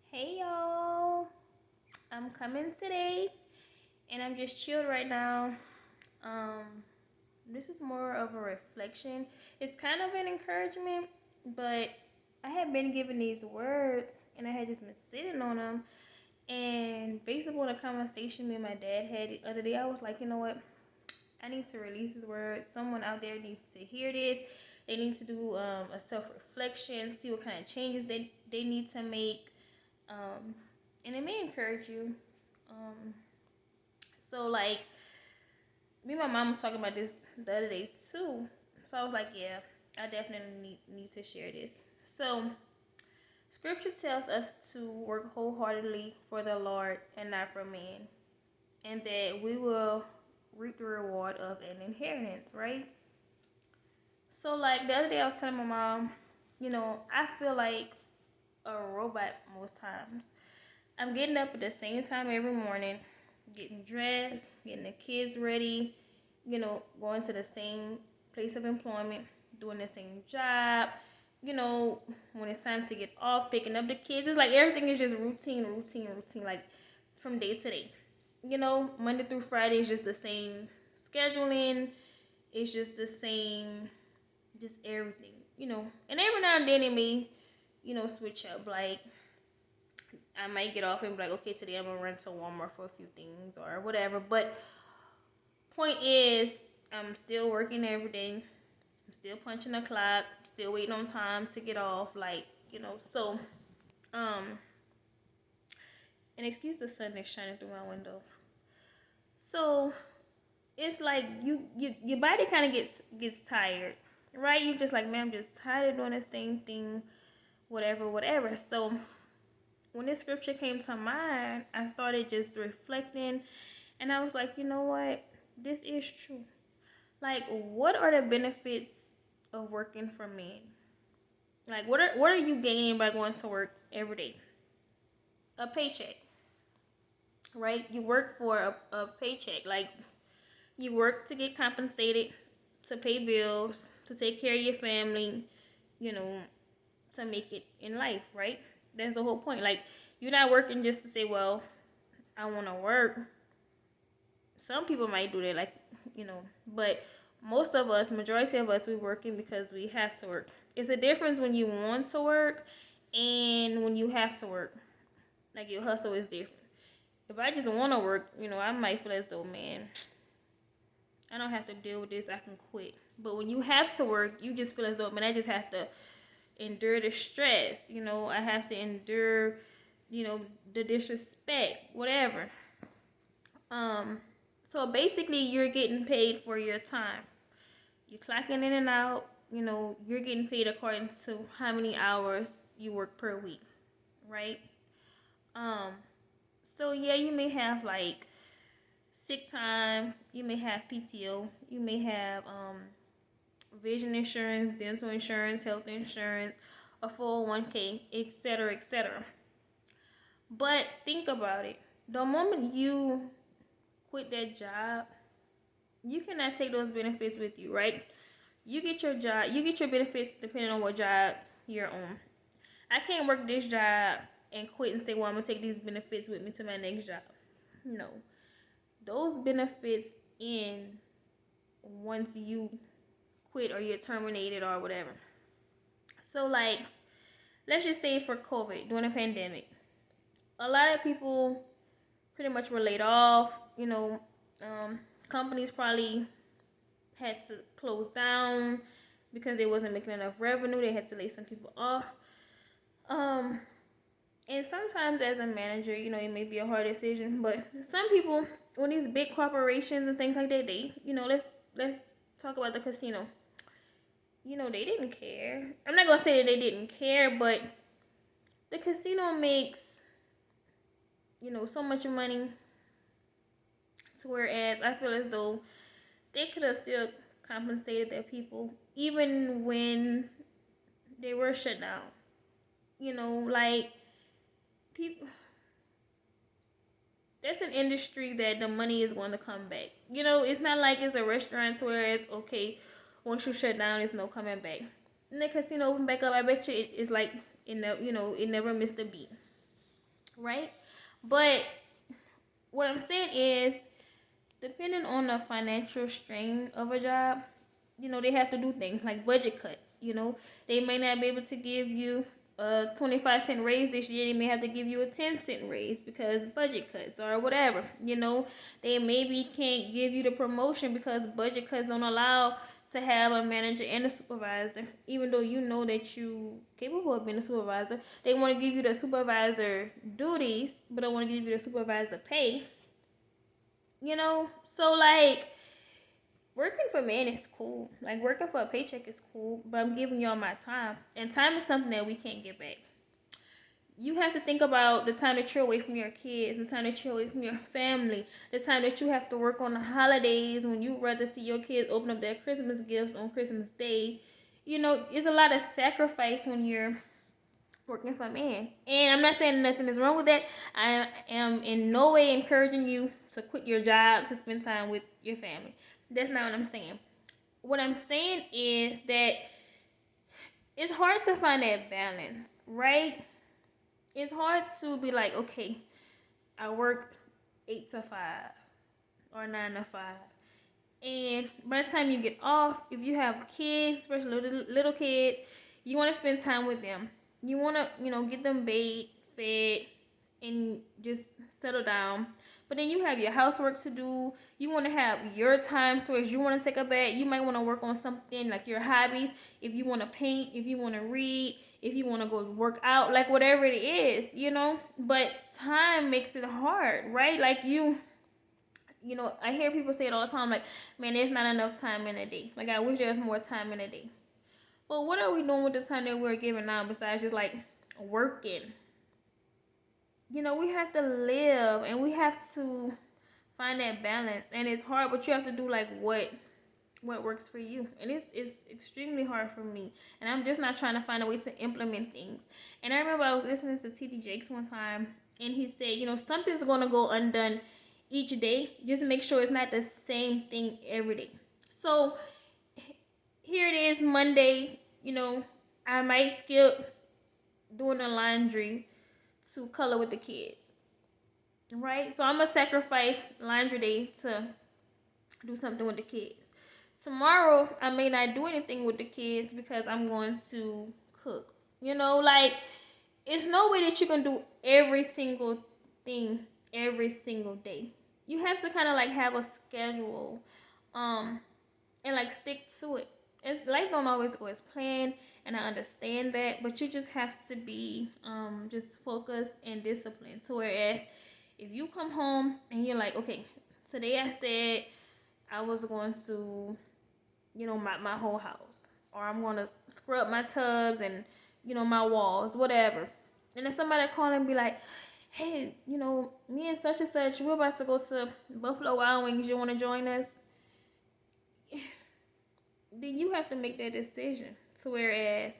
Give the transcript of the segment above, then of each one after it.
Hey y'all, I'm coming today and I'm just chilled right now. Um, this is more of a reflection. It's kind of an encouragement, but I had been given these words and I had just been sitting on them. And based upon a conversation me and my dad had the other day, I was like, you know what? I need to release this word. Someone out there needs to hear this. They need to do a self reflection, see what kind of changes they need to make um, and it may encourage you. Um, so like me and my mom was talking about this the other day too. So I was like, yeah, I definitely need to share this. So scripture tells us to work wholeheartedly for the Lord and not for man, and that we will reap the reward of an inheritance, right? So like the other day I was telling my mom, I feel like a robot most times. I'm getting up at the same time every morning, getting dressed, getting the kids ready, going to the same place of employment, doing the same job, when it's time to get off, picking up the kids. It's like everything is just routine, like from day to day. Monday through Friday is just the same scheduling, it's just the same, just everything. And every now and then it may, switch up. Like, I might get off and be like, okay, today I'm gonna run to Walmart for a few things or whatever. But point is, I'm still working every day. I'm still punching the clock. Still waiting on time to get off. So um, and excuse the sun that's shining through my window. So it's like your body kind of gets tired, right? You're just like, man, I'm just tired of doing the same thing, whatever. So when this scripture came to mind, I started just reflecting and I was like, you know what? This is true. Like, what are the benefits of working for men? Like, what are you gaining by going to work every day? A paycheck, right? You work for a paycheck. Like, you work to get compensated, to pay bills, to take care of your family, you know, to make it in life, right? That's the whole point. Like, you're not working just to say, well, I want to work. Some people might do that, but most of us, majority of us, we're working because we have to work. It's a difference when you want to work and when you have to work. Like, your hustle is different. If I just want to work, I might feel as though, man, I don't have to deal with this. I can quit. But when you have to work, you just feel as though, man, I just have to endure the stress. I have to endure, the disrespect, whatever. Um, so basically, you're getting paid for your time. You're clocking in and out. You're getting paid according to how many hours you work per week, right? Um, so yeah, you may have like sick time. You may have PTO. You may have vision insurance, dental insurance, health insurance, a 401k, etc., etc. But think about it. The moment you quit that job, you cannot take those benefits with you, right? You get your job, you get your benefits depending on what job you're on. I can't work this job and quit and say, well, I'm gonna take these benefits with me to my next job. No. Those benefits end once you quit or you're terminated or whatever. So like, let's just say for COVID during the pandemic, a lot of people pretty much were laid off. Companies probably had to close down because they wasn't making enough revenue. They had to lay some people off. Um, and sometimes as a manager, it may be a hard decision, but some people, when these big corporations and things like that, let's talk about the casino. They didn't care. I'm not gonna say that they didn't care, but the casino makes, so much money. To whereas I feel as though they could have still compensated their people even when they were shut down. Like, people, that's an industry that the money is going to come back. It's not like it's a restaurant where it's okay, once you shut down, there's no coming back. And the casino open back up, I bet you it's like, it never missed a beat. right? But what I'm saying is, depending on the financial strain of a job, they have to do things like budget cuts. They may not be able to give you a 25-cent raise this year. They may have to give you a 10-cent raise because budget cuts or whatever. They maybe can't give you the promotion because budget cuts don't allow to have a manager and a supervisor, even though you know that you capable of being a supervisor. They want to give you the supervisor duties, but don't want to give you the supervisor pay. So like, working for men is cool. Like, working for a paycheck is cool, but I'm giving y'all my time. And time is something that we can't get back. You have to think about the time that you're away from your kids, the time that you're away from your family, the time that you have to work on the holidays when you rather see your kids open up their Christmas gifts on Christmas Day. It's a lot of sacrifice when you're working for a man. And I'm not saying nothing is wrong with that. I am in no way encouraging you to quit your job to spend time with your family. That's not what I'm saying. What I'm saying is that it's hard to find that balance, right? It's hard to be like, okay, I work 8 to 5 or 9 to 5. And by the time you get off, if you have kids, especially little kids, you want to spend time with them. You want to, get them bathed, fed, and just settle down. But then you have your housework to do. You want to have your time to, as you want to take a bath. You might want to work on something like your hobbies. If you want to paint, if you want to read, if you want to go work out, like whatever it is, But time makes it hard, right? Like I hear people say it all the time, like, man, there's not enough time in a day. Like, I wish there was more time in a day. But what are we doing with the time that we're given now besides just like working? We have to live and we have to find that balance. And it's hard, but you have to do like what works for you. And it's extremely hard for me. And I'm just not trying to find a way to implement things. And I remember I was listening to T.D. Jakes one time, and he said, something's going to go undone each day. Just make sure it's not the same thing every day. So here it is, Monday. I might skip doing the laundry to color with the kids, right? So I'm gonna sacrifice laundry day to do something with the kids. Tomorrow I may not do anything with the kids because I'm going to cook. Like, it's no way that you can do every single thing every single day. You have to kind of like have a schedule, and like stick to it. Life don't always go as planned, and I understand that, but you just have to be just focused and disciplined. So whereas if you come home and you're like, okay, today I said I was going to, my whole house, or I'm going to scrub my tubs and, my walls, whatever. And then somebody call and be like, hey, me and such, we're about to go to Buffalo Wild Wings. You want to join us? Then you have to make that decision. So whereas,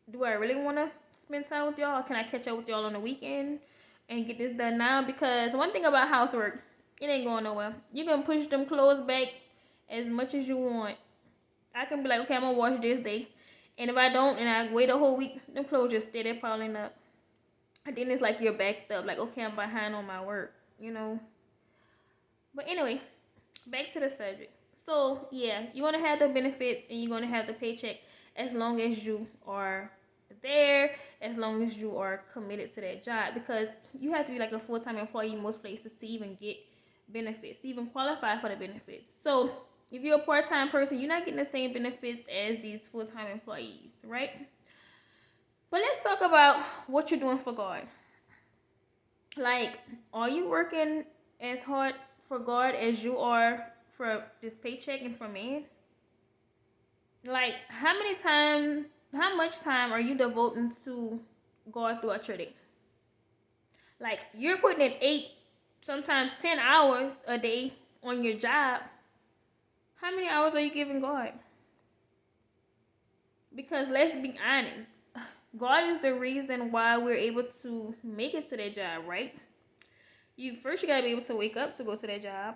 do I really want to spend time with y'all? Or can I catch up with y'all on the weekend and get this done now? Because one thing about housework, it ain't going nowhere. You can push them clothes back as much as you want. I can be like, okay, I'm going to wash this day. And if I don't, and I wait a whole week, them clothes just stay there piling up. And then it's like you're backed up. Like, okay, I'm behind on my work, But anyway, back to the subject. So, yeah, you want to have the benefits and you're going to have the paycheck as long as you are there, as long as you are committed to that job. Because you have to be like a full-time employee in most places to even get benefits, to even qualify for the benefits. So, if you're a part-time person, you're not getting the same benefits as these full-time employees, right? But let's talk about what you're doing for God. Like, are you working as hard for God as you are for this paycheck and for man? Like, how much time are you devoting to God throughout your day? Like, you're putting in 8, sometimes 10 hours a day on your job. How many hours are you giving God? Because let's be honest, God is the reason why we're able to make it to that job, right? You gotta be able to wake up to go to that job.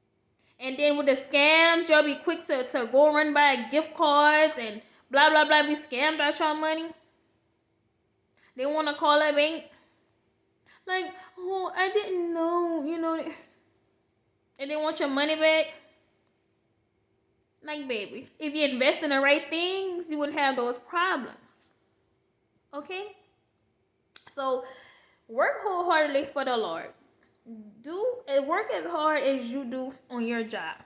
And then with the scams, y'all be quick to go run by gift cards and blah blah blah, be scammed out y'all money. They want to call a bank like, oh, I didn't know, and they want your money back. Like, baby, if you invest in the right things, you wouldn't have those problems. Okay? So, work wholeheartedly for the Lord. Work as hard as you do on your job.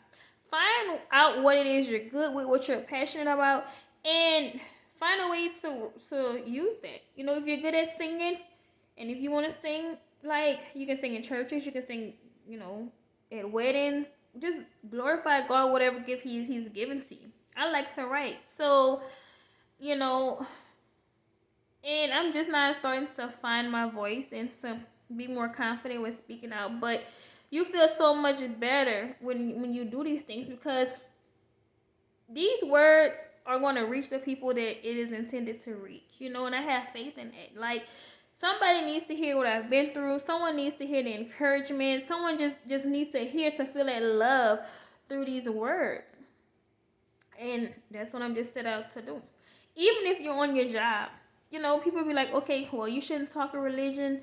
Find out what it is you're good with, what you're passionate about, and find a way to use that. If you're good at singing, and if you want to sing, like, you can sing in churches, you can sing, at weddings. Just glorify God, whatever gift He's given to you. I like to write, so you know, and I'm just now starting to find my voice and to be more confident with speaking out. But you feel so much better when you do these things, because these words are going to reach the people that it is intended to reach, and I have faith in it. Like, somebody needs to hear what I've been through. Someone needs to hear the encouragement. Someone just needs to hear, to feel that love through these words. And that's what I'm just set out to do. Even if you're on your job, people be like, okay, well, you shouldn't talk a religion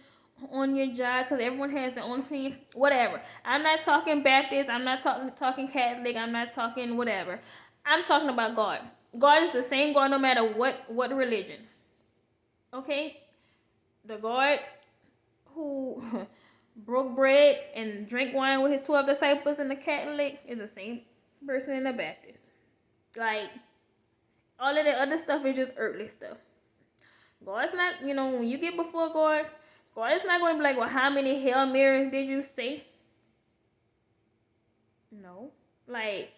on your job because everyone has their own opinion. Whatever. I'm not talking Baptist. I'm not talking Catholic. I'm not talking whatever. I'm talking about God. God is the same God no matter what religion. Okay? The God who broke bread and drank wine with his 12 disciples in the Catholic is the same person in the Baptist. Like, all of the other stuff is just earthly stuff. God's not, when you get before God, God is not going to be like, well, how many Hail Marys did you say? No. Like,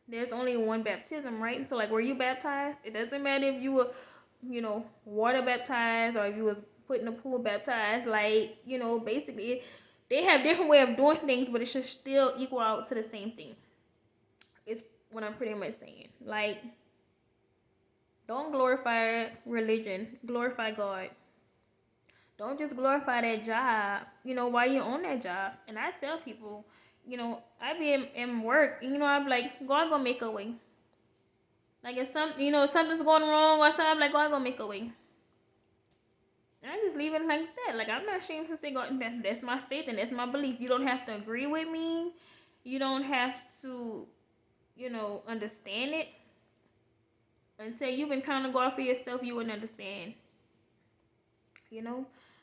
there's only one baptism, right? So, like, were you baptized? It doesn't matter if you were, water baptized or if you was put in a pool baptized. Like, basically, they have different way of doing things, but it should still equal out to the same thing. It's what I'm pretty much saying. Like, don't glorify religion. Glorify God. Don't just glorify that job, while you're on that job. And I tell people, I be in work, I'm like, God gonna make a way. Like, if something's going wrong or something, I'm like, God gonna make a way. And I just leave it like that. Like, I'm not ashamed to say, God, that's my faith and that's my belief. You don't have to agree with me. You don't have to, understand it. Until you've encountered God for yourself, you wouldn't understand.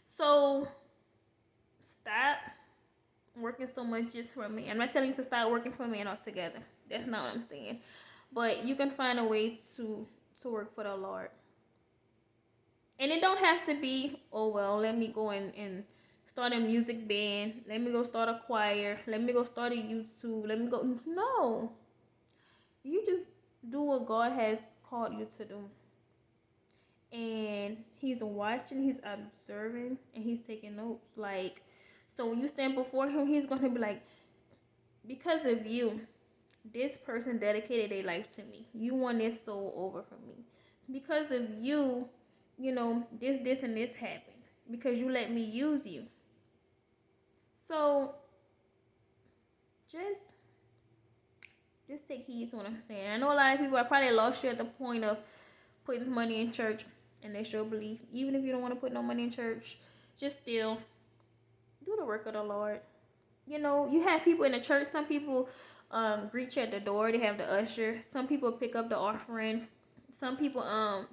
So stop working so much just for me. I'm not telling you to stop working for me altogether. That's not what I'm saying. But you can find a way to work for the Lord. And it don't have to be, oh, well, let me go and start a music band. Let me go start a choir. Let me go start a YouTube. Let me go. No. You just do what God has called you to do. And he's watching, he's observing, and he's taking notes. Like, so when you stand before him, he's going to be like, because of you, this person dedicated their life to me. You won this soul over from me. Because of you, this, and this happened. Because you let me use you. So, just take heed to what I'm saying. I know a lot of people, I probably lost you at the point of putting money in church. And that's your belief. Even if you don't want to put no money in church, just still do the work of the Lord. You have people in the church. Some people greet you at the door. They have the usher. Some people pick up the offering. Some people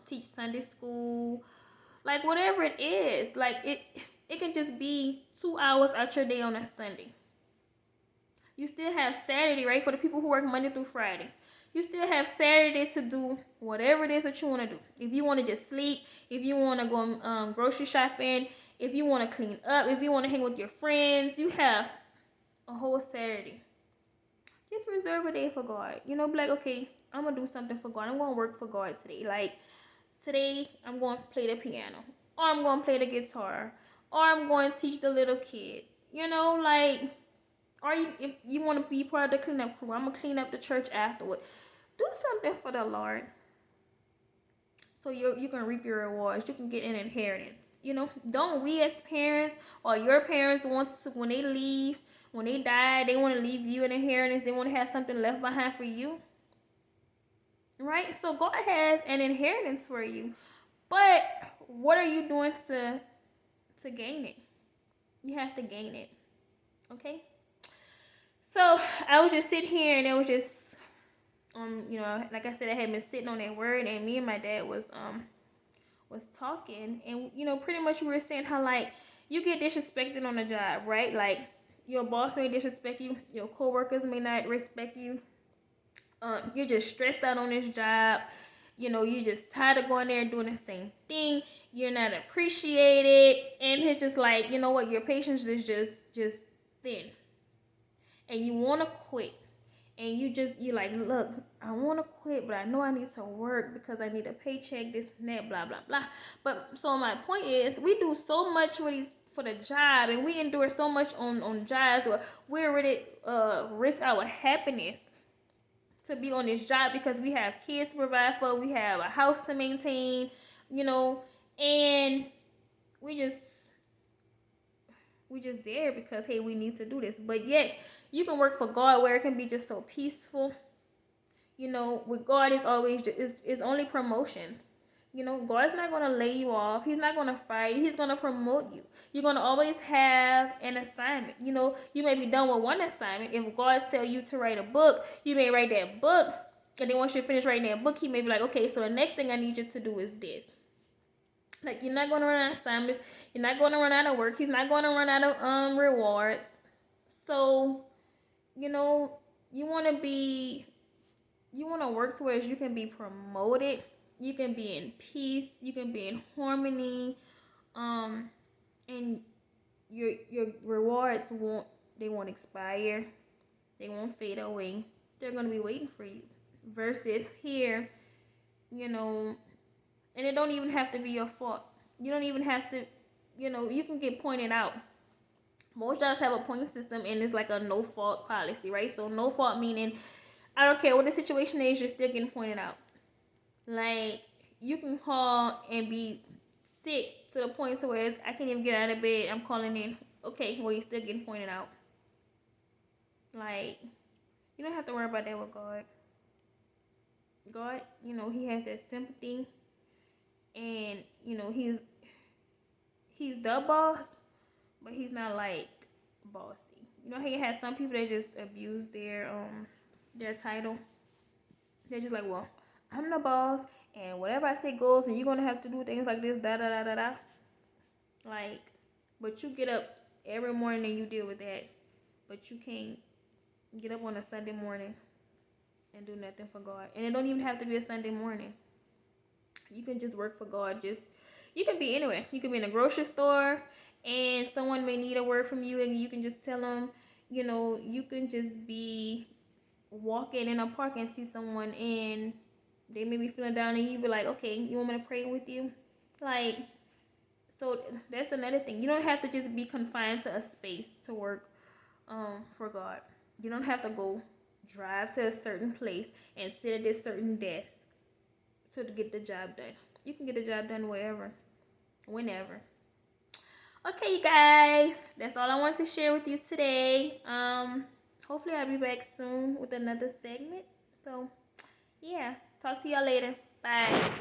teach Sunday school. Like, whatever it is. Like, it can just be 2 hours out your day on a Sunday. You still have Saturday, right? For the people who work Monday through Friday. You still have Saturday to do whatever it is that you want to do. If you want to just sleep, if you want to go grocery shopping, if you want to clean up, if you want to hang with your friends, you have a whole Saturday. Just reserve a day for God. Be like, okay, I'm going to do something for God. I'm going to work for God today. Like, today I'm going to play the piano. Or I'm going to play the guitar. Or I'm going to teach the little kids. Like... Or if you want to be part of the cleanup crew, I'm going to clean up the church afterward. Do something for the Lord. So you can reap your rewards. You can get an inheritance. Don't we as parents or your parents want to, when they leave, when they die, they want to leave you an inheritance, they want to have something left behind for you, right? So God has an inheritance for you, but what are you doing to gain it? You have to gain it, okay? So I was just sitting here, and it was just like I said, I had been sitting on that word, and me and my dad was talking, and pretty much we were saying how, like, you get disrespected on the job, right? Like, your boss may disrespect you, your coworkers may not respect you. You're just stressed out on this job. You're just tired of going there and doing the same thing. You're not appreciated, and it's just like, you know what, your patience is just thin, and you want to quit. And you're like, look, I want to quit, but I know I need to work because I need a paycheck, this and that, blah blah blah. But so my point is, we do so much for the job, and we endure so much on jobs where we already risk our happiness to be on this job because we have kids to provide for, we have a house to maintain, and we just there because, hey, we need to do this. But yet you can work for God where it can be just so peaceful. With God, it's always it's only promotions. God's not going to lay you off. He's not going to fire you. He's going to promote you. You're going to always have an assignment. You may be done with one assignment. If God tells you to write a book, you may write that book. And then once you finish writing that book, he may be like, okay, so the next thing I need you to do is this. Like, you're not going to run out of assignments. You're not going to run out of work. He's not going to run out of rewards. So, you want to work to where you can be promoted. You can be in peace. You can be in harmony. And your rewards won't expire. They won't fade away. They're going to be waiting for you. Versus here, and it don't even have to be your fault. You don't even have to, you can get pointed out. Most jobs have a point system, and it's like a no fault policy, right? So no fault meaning, I don't care what the situation is, you're still getting pointed out. Like, you can call and be sick to the point to where I can't even get out of bed, I'm calling in. Okay, well, you're still getting pointed out. Like, you don't have to worry about that with God. God, he has that sympathy, and he's the boss, but he's not like bossy. He has some people that just abuse their title. They're just like, well, I'm the boss, and whatever I say goes, and you're gonna have to do things like this, da da da da da. Like, but you get up every morning and you deal with that, but you can't get up on a Sunday morning and do nothing for God. And it don't even have to be a Sunday morning. You can just work for God. You can be anywhere. You can be in a grocery store, and someone may need a word from you, and you can just tell them. You can just be walking in a park and see someone, and they may be feeling down, and you be like, okay, you want me to pray with you? Like, so that's another thing. You don't have to just be confined to a space to work for God. You don't have to go drive to a certain place and sit at this certain desk to get the job done. You can get the job done wherever, whenever. Okay, you guys, that's all I want to share with you today. Hopefully I'll be back soon with another segment. So, yeah, talk to y'all later. Bye.